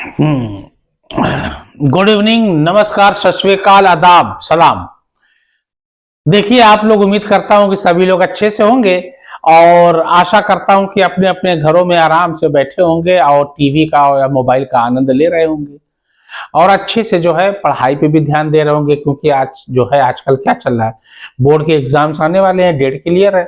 Good evening, नमस्कार, सत श्री अकाल, आदाब, सलाम। देखिए, आप लोग, उम्मीद करता हूं कि सभी लोग अच्छे से होंगे और आशा करता हूं कि अपने अपने घरों में आराम से बैठे होंगे और टीवी का या मोबाइल का आनंद ले रहे होंगे और अच्छे से जो है पढ़ाई पे भी ध्यान दे रहे होंगे, क्योंकि आज जो है आजकल क्या चल रहा है, बोर्ड के एग्जाम्स आने वाले हैं, डेट क्लियर है,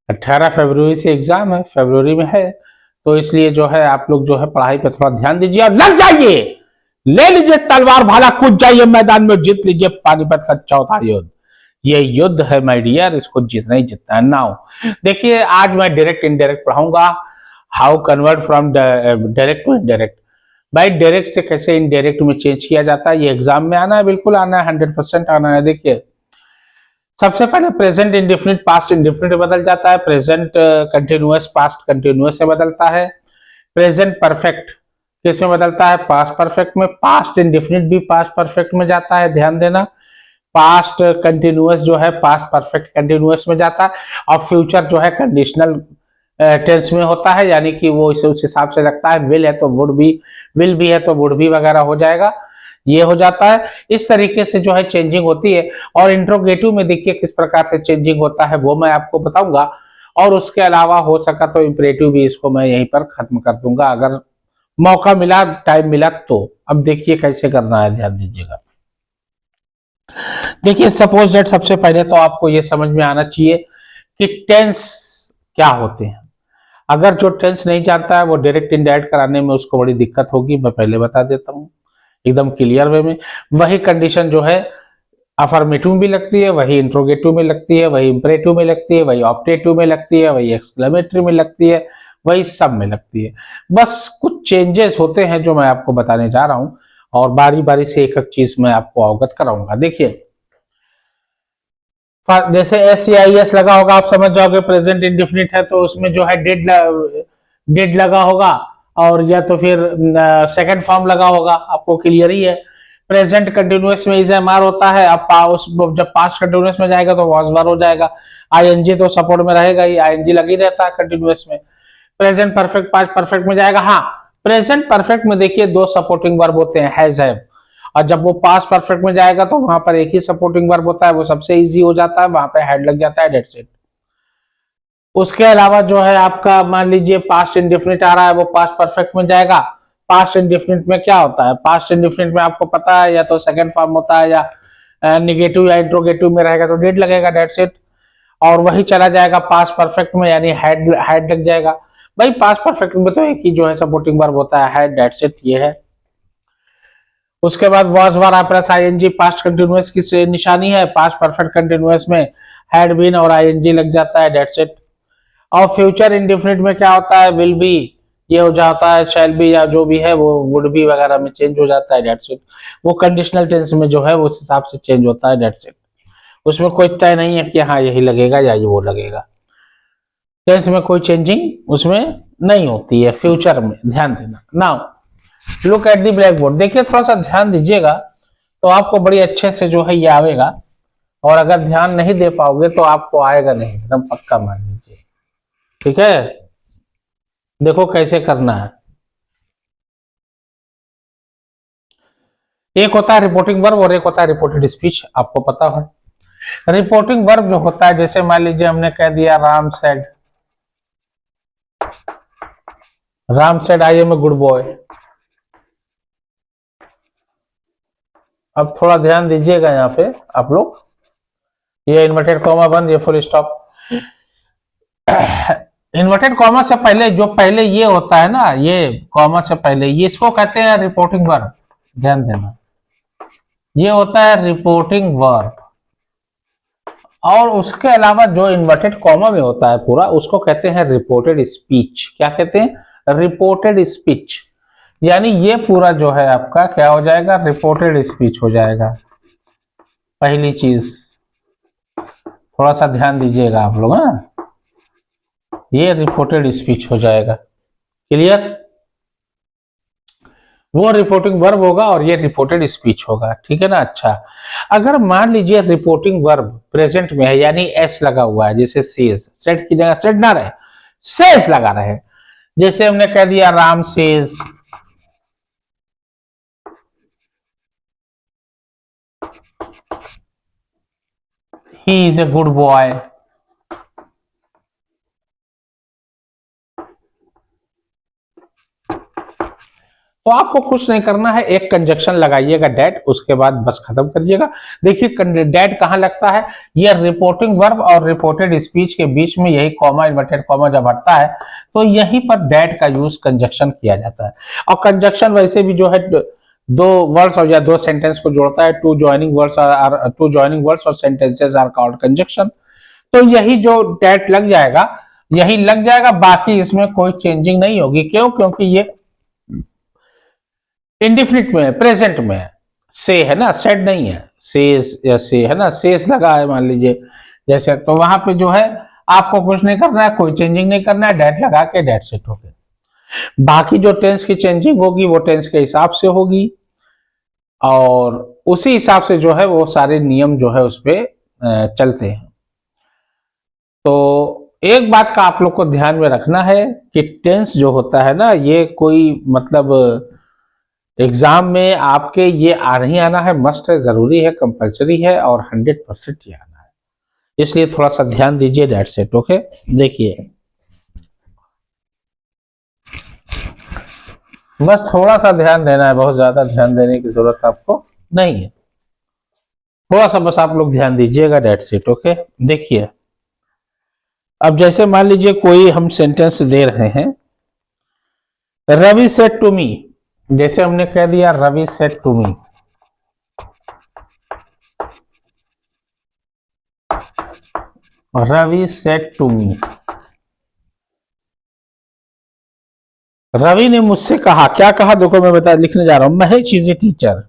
18 फरवरी से एग्जाम है, फरवरी में है। तो इसलिए जो है आप लोग जो है पढ़ाई पे थोड़ा ध्यान दीजिए और लग जाइए, ले लीजिए तलवार भाला, कूद जाइए मैदान में, जीत लीजिए पानीपत का चौथा युद्ध। ये युद्ध है माय डियर, इसको जीतना ही जीतना है। नाउ देखिए, आज मैं डायरेक्ट इनडायरेक्ट पढ़ाऊंगा, how convert from direct to indirect. भाई डायरेक्ट से कैसे इनडायरेक्ट में चेंज किया जाता है, ये एग्जाम में आना है, बिल्कुल आना है, 100% आना है। देखिए, सबसे पहले प्रेजेंट इंडेफिनिट पास्ट इंडेफिनिट बदल जाता है, प्रेजेंट कंटिन्यूअस पास्ट कंटिन्यूअस से बदलता है, प्रेजेंट परफेक्ट किसमें बदलता है, पास्ट परफेक्ट में, पास्ट इंडेफिनिट भी पास्ट परफेक्ट में जाता है, ध्यान देना। पास्ट कंटिन्यूअस जो है पास्ट परफेक्ट कंटिन्यूअस में जाता है और फ्यूचर जो है कंडीशनल टेंस में होता है, यानी कि वो इसे उस हिसाब से रखता है, विल है तो वुड भी, विल भी है तो वुड भी वगैरह हो जाएगा, ये हो जाता है। इस तरीके से जो है चेंजिंग होती है। और इंट्रोगेटिव में देखिए किस प्रकार से चेंजिंग होता है, वो मैं आपको बताऊंगा। और उसके अलावा हो सका तो इंपरेटिव भी, इसको मैं यहीं पर खत्म कर दूंगा अगर मौका मिला, टाइम मिला तो। अब देखिए कैसे करना है, ध्यान दीजिएगा। देखिए, सपोज दैट सबसे पहले तो आपको यह समझ में आना चाहिए कि टेंस क्या होते हैं। अगर जो टेंस नहीं जानता है वो डायरेक्ट इनडायरेक्ट कराने में उसको बड़ी दिक्कत होगी, मैं पहले बता देता हूं एकदम क्लियर वे में। वही कंडीशन जो है अफर्मेटिव भी लगती है, वही इंट्रोगेटिव में लगती है, वही इंपरेटिव में लगती है, वही ऑप्टेटिव में लगती है, वही एक्सक्लेमेटरी में लगती है, वही सब में लगती है। बस कुछ चेंजेस होते हैं जो मैं आपको बताने जा रहा हूं और बारी बारी से एक एक चीज मैं आपको अवगत कराऊंगा। देखिए, जैसे SCIS लगा होगा, आप समझ जाओगे प्रेजेंट इंडेफिनिट है, तो उसमें जो है डेड लगा होगा, और या तो फिर सेकंड फॉर्म लगा होगा, आपको क्लियर ही है। प्रेजेंट कंटिन्यूअस में इज एम आर होता है, अब जब पास्ट कंटिन्यूअस में जाएगा तो वाज वर हो जाएगा। ING तो सपोर्ट में रहेगा ही, ING लगी रहता है कंटिन्यूअस में। प्रेजेंट परफेक्ट पास्ट परफेक्ट में जाएगा। हाँ, प्रेजेंट परफेक्ट में देखिए दो सपोर्टिंग वर्ब होते हैं, हैज हैव, और जब वो पास्ट परफेक्ट में जाएगा तो वहां पर एक ही सपोर्टिंग वर्ब होता है, वो सबसे इजी हो जाता है, वहां पे हेड लग जाता है, दैट्स इट। उसके अलावा जो है आपका मान लीजिए पास्ट इंडेफिनिट आ रहा है, वो पास्ट परफेक्ट में जाएगा। पास्ट इंडेफिनिट में क्या होता है, पास्ट इंडेफिनिट में आपको पता है या तो सेकंड फॉर्म होता है या निगेटिव या इंट्रोगेटिव में रहेगा तो डेड लगेगा, दैट्स इट। और वही चला जाएगा पास्ट परफेक्ट में, यानी हेड लग जाएगा। भाई पास्ट परफेक्ट में तो एक ही जो है सपोर्टिंग वर्ब होता है, हेड, दैट्स इट, ये है। उसके बाद was were plus ING past continuous की निशानी है, पास्ट परफेक्ट कंटिन्यूअस में हैड बीन और ING लग जाता है, दैट्स इट। और फ्यूचर इंडेफिनिट में क्या होता है, विल बी, ये हो जाता है, शैल बी या जो भी है वो वुड बी वगैरह में चेंज हो जाता है, दैट्स इट। वो कंडीशनल टेंस में जो है उस हिसाब से चेंज होता है, दैट्स इट। उसमें कोई तय नहीं है कि हाँ यही लगेगा या ये वो लगेगा, टेंस में कोई चेंजिंग उसमें नहीं होती है फ्यूचर में, ध्यान देना। Now look at the black board. देखिए, थोड़ा सा ध्यान दीजिएगा तो आपको बड़ी अच्छे से जो है ये आएगा, और अगर ध्यान नहीं दे पाओगे तो आपको आएगा नहीं, एकदम पक्का मान लीजिए, ठीक है। देखो कैसे करना है। एक होता है रिपोर्टिंग वर्ब और एक होता है रिपोर्टेड स्पीच, आपको पता है। रिपोर्टिंग वर्ब जो होता है, जैसे मान लीजिए हमने कह दिया Ram said I am a good boy. अब थोड़ा ध्यान दीजिएगा यहाँ पे आप लोग, ये इन्वर्टेड कॉमा बंद, ये फुल स्टॉप। इन्वर्टेड कॉमा से पहले जो पहले ये होता है ना, ये कॉमा से पहले, ये इसको कहते हैं रिपोर्टिंग वर्ब, ध्यान देना, ये होता है रिपोर्टिंग वर्ब। और उसके अलावा जो इन्वर्टेड कॉमा में होता है पूरा, उसको कहते हैं रिपोर्टेड स्पीच। क्या कहते हैं, रिपोर्टेड स्पीच। यानी ये पूरा जो है आपका क्या हो जाएगा, रिपोर्टेड स्पीच हो जाएगा। पहली चीज थोड़ा सा ध्यान दीजिएगा आप लोग, ये रिपोर्टेड स्पीच हो जाएगा, क्लियर। वो रिपोर्टिंग वर्ब होगा और ये रिपोर्टेड स्पीच होगा, ठीक है ना। अच्छा, अगर मान लीजिए रिपोर्टिंग वर्ब प्रेजेंट में है, यानी एस लगा हुआ है, जैसे सेज, सेड की जगह सेड ना रहे, सेज लगा रहे। जैसे हमने कह दिया Ram says he is a good boy. तो आपको कुछ नहीं करना है, एक कंजक्शन लगाइएगा डेट, उसके बाद बस खत्म करिएगा। देखिए डेट कहां लगता है, ये रिपोर्टिंग वर्ब और रिपोर्टेड स्पीच के बीच में यही कॉमा इन्वर्टेड कॉमा जब हटता है तो यहीं पर डेट का यूज कंजक्शन किया जाता है। और कंजक्शन वैसे भी जो है दो वर्ड्स और या दो सेंटेंस को जोड़ता है, टू जॉइनिंग वर्ड्स और सेंटेंसेस आर कॉल्ड कंजक्शन। तो यही जो डेट लग जाएगा यही लग जाएगा, बाकी इसमें कोई चेंजिंग नहीं होगी। क्यों? क्योंकि ये इंडिफिनिट में है, प्रेजेंट में है, से है ना, सेड नहीं है, सेज या से है ना, सेज लगा है मान लीजिए जैसे, तो वहां पे जो है आपको कुछ नहीं करना है, कोई चेंजिंग नहीं करना है, डेट लगा के डेट सेट हो गए। बाकी जो टेंस की चेंजिंग होगी वो टेंस के हिसाब से होगी और उसी हिसाब से जो है वो सारे नियम जो है उस पर चलते हैं। तो एक बात का आप लोग को ध्यान में रखना है कि टेंस जो होता है ना, ये कोई मतलब एग्जाम में आपके ये नहीं आना है, मस्ट है, जरूरी है, कंपलसरी है और 100% ये आना है, इसलिए थोड़ा सा ध्यान दीजिए, दैट्स इट। ओके, देखिए बस थोड़ा सा ध्यान देना है, बहुत ज्यादा ध्यान देने की जरूरत आपको नहीं है, थोड़ा सा बस आप लोग ध्यान दीजिएगा, दैट्स इट। ओके, देखिए अब जैसे मान लीजिए कोई हम सेंटेंस दे रहे हैं, रवि सेड टू मी, जैसे हमने कह दिया Ravi said to me, Ravi said to me, Ravi ने मुझसे कहा, क्या कहा देखो मैं बता लिखने जा रहा हूं, Mahesh is a teacher,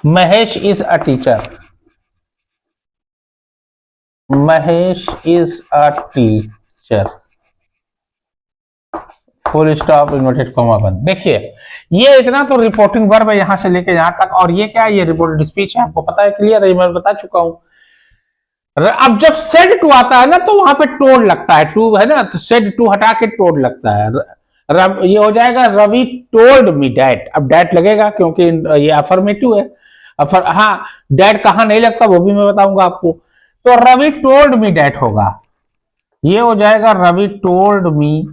Mahesh is a teacher, Mahesh is a teacher, full stop inverted comma बंद। देखिए ये इतना तो रिपोर्टिंग वर्ब है यहां से लेके यहां तक, और ये क्या है, ये रिपोर्टेड स्पीच है, आपको पता है, क्लियर है, मैं बता चुका हूं। अब जब सेड टू आता है ना तो वहां पे टोल्ड लगता है, टू है ना, तो सेड टू हटा के टोल्ड लगता है, ये हो जाएगा रवि टोल्ड मी डैट। अब डैट लगेगा क्योंकि ये अफर्मेटिव है, हाँ डैट कहां नहीं लगता वो भी मैं बताऊंगा आपको। तो रवि टोल्ड मी डैट होगा, ये हो जाएगा रवि टोल्ड मी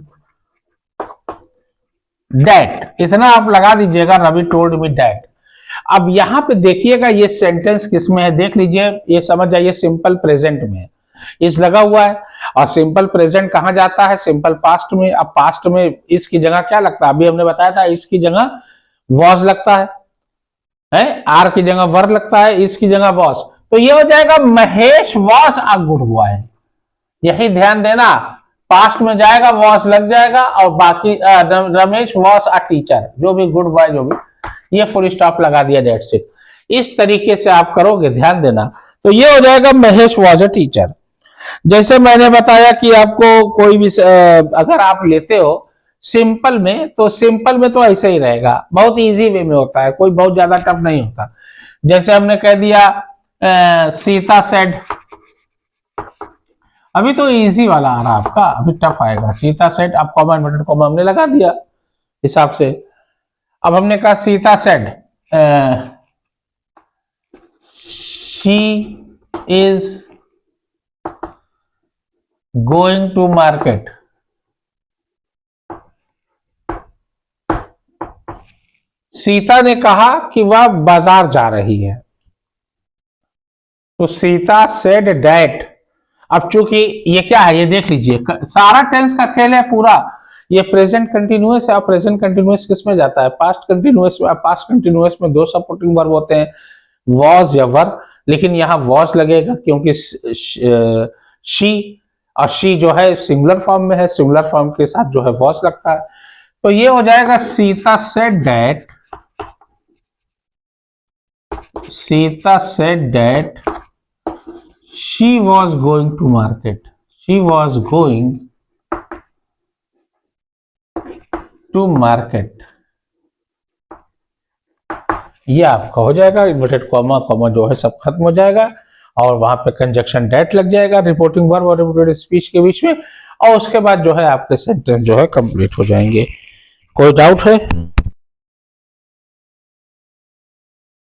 डैट, इतना आप लगा दीजिएगा, रवि टोल्ड मी डैट। अब यहां पे देखिएगा ये सेंटेंस किसमें है, देख लीजिए, ये समझ जाइए सिंपल प्रेजेंट में इस लगा हुआ है, और सिंपल प्रेजेंट कहां जाता है, सिंपल पास्ट में। अब पास्ट में इसकी जगह क्या लगता है, अभी हमने बताया था, इसकी जगह वॉज लगता है, आर की जगह वर लगता है, इसकी जगह वॉज, तो ये हो जाएगा Mahesh was a good boy. यही ध्यान देना, पास्ट में जाएगा वॉज लग जाएगा, और बाकी रमेश वॉज अ टीचर, जो भी गुड बॉय जो भी, ये फुल स्टॉप लगा दिया, दैट्स इट। इस तरीके से आप करोगे, ध्यान देना, तो ये हो जाएगा महेश वॉज अ टीचर। जैसे मैंने बताया कि आपको कोई भी अगर आप लेते हो सिंपल में, तो सिंपल में तो ऐसे ही रहेगा, बहुत इजी वे में होता है, कोई बहुत ज्यादा टफ नहीं होता। जैसे हमने कह दिया सीता सेड, अभी तो इजी वाला आ रहा आपका, अभी टफ आएगा, सीता सेड, अब कॉमा इन्वर्टेड कॉमा हमने लगा दिया हिसाब से। अब हमने कहा Sita said she is going to market, Sita ने कहा कि वह बाजार जा रही है, तो सीता सेड डैट। अब चूंकि ये क्या है, ये देख लीजिए, सारा टेंस का खेल है पूरा, ये प्रेजेंट कंटिन्यूअस है, और प्रेजेंट कंटिन्यूअस किस में जाता है, पास्ट कंटिन्यूअस में। पास्ट कंटिन्यूअस में दो सपोर्टिंग वर्ब होते हैं, वॉज या वर, लेकिन यहां वॉज लगेगा क्योंकि शी, और शी जो है सिंगुलर फॉर्म में है, सिंगुलर फॉर्म के साथ जो है वॉज लगता है, तो ये हो जाएगा Sita said that, Sita said that she was going to market, she was going to market, ये आपका हो जाएगा, इन्वर्टेड कॉमा कॉमा जो है सब खत्म हो जाएगा, और वहां पे कंजक्शन डेट लग जाएगा रिपोर्टिंग वर्ब और रिपोर्टेड स्पीच के बीच में, और उसके बाद जो है आपके सेंटेंस जो है कंप्लीट हो जाएंगे। कोई डाउट है?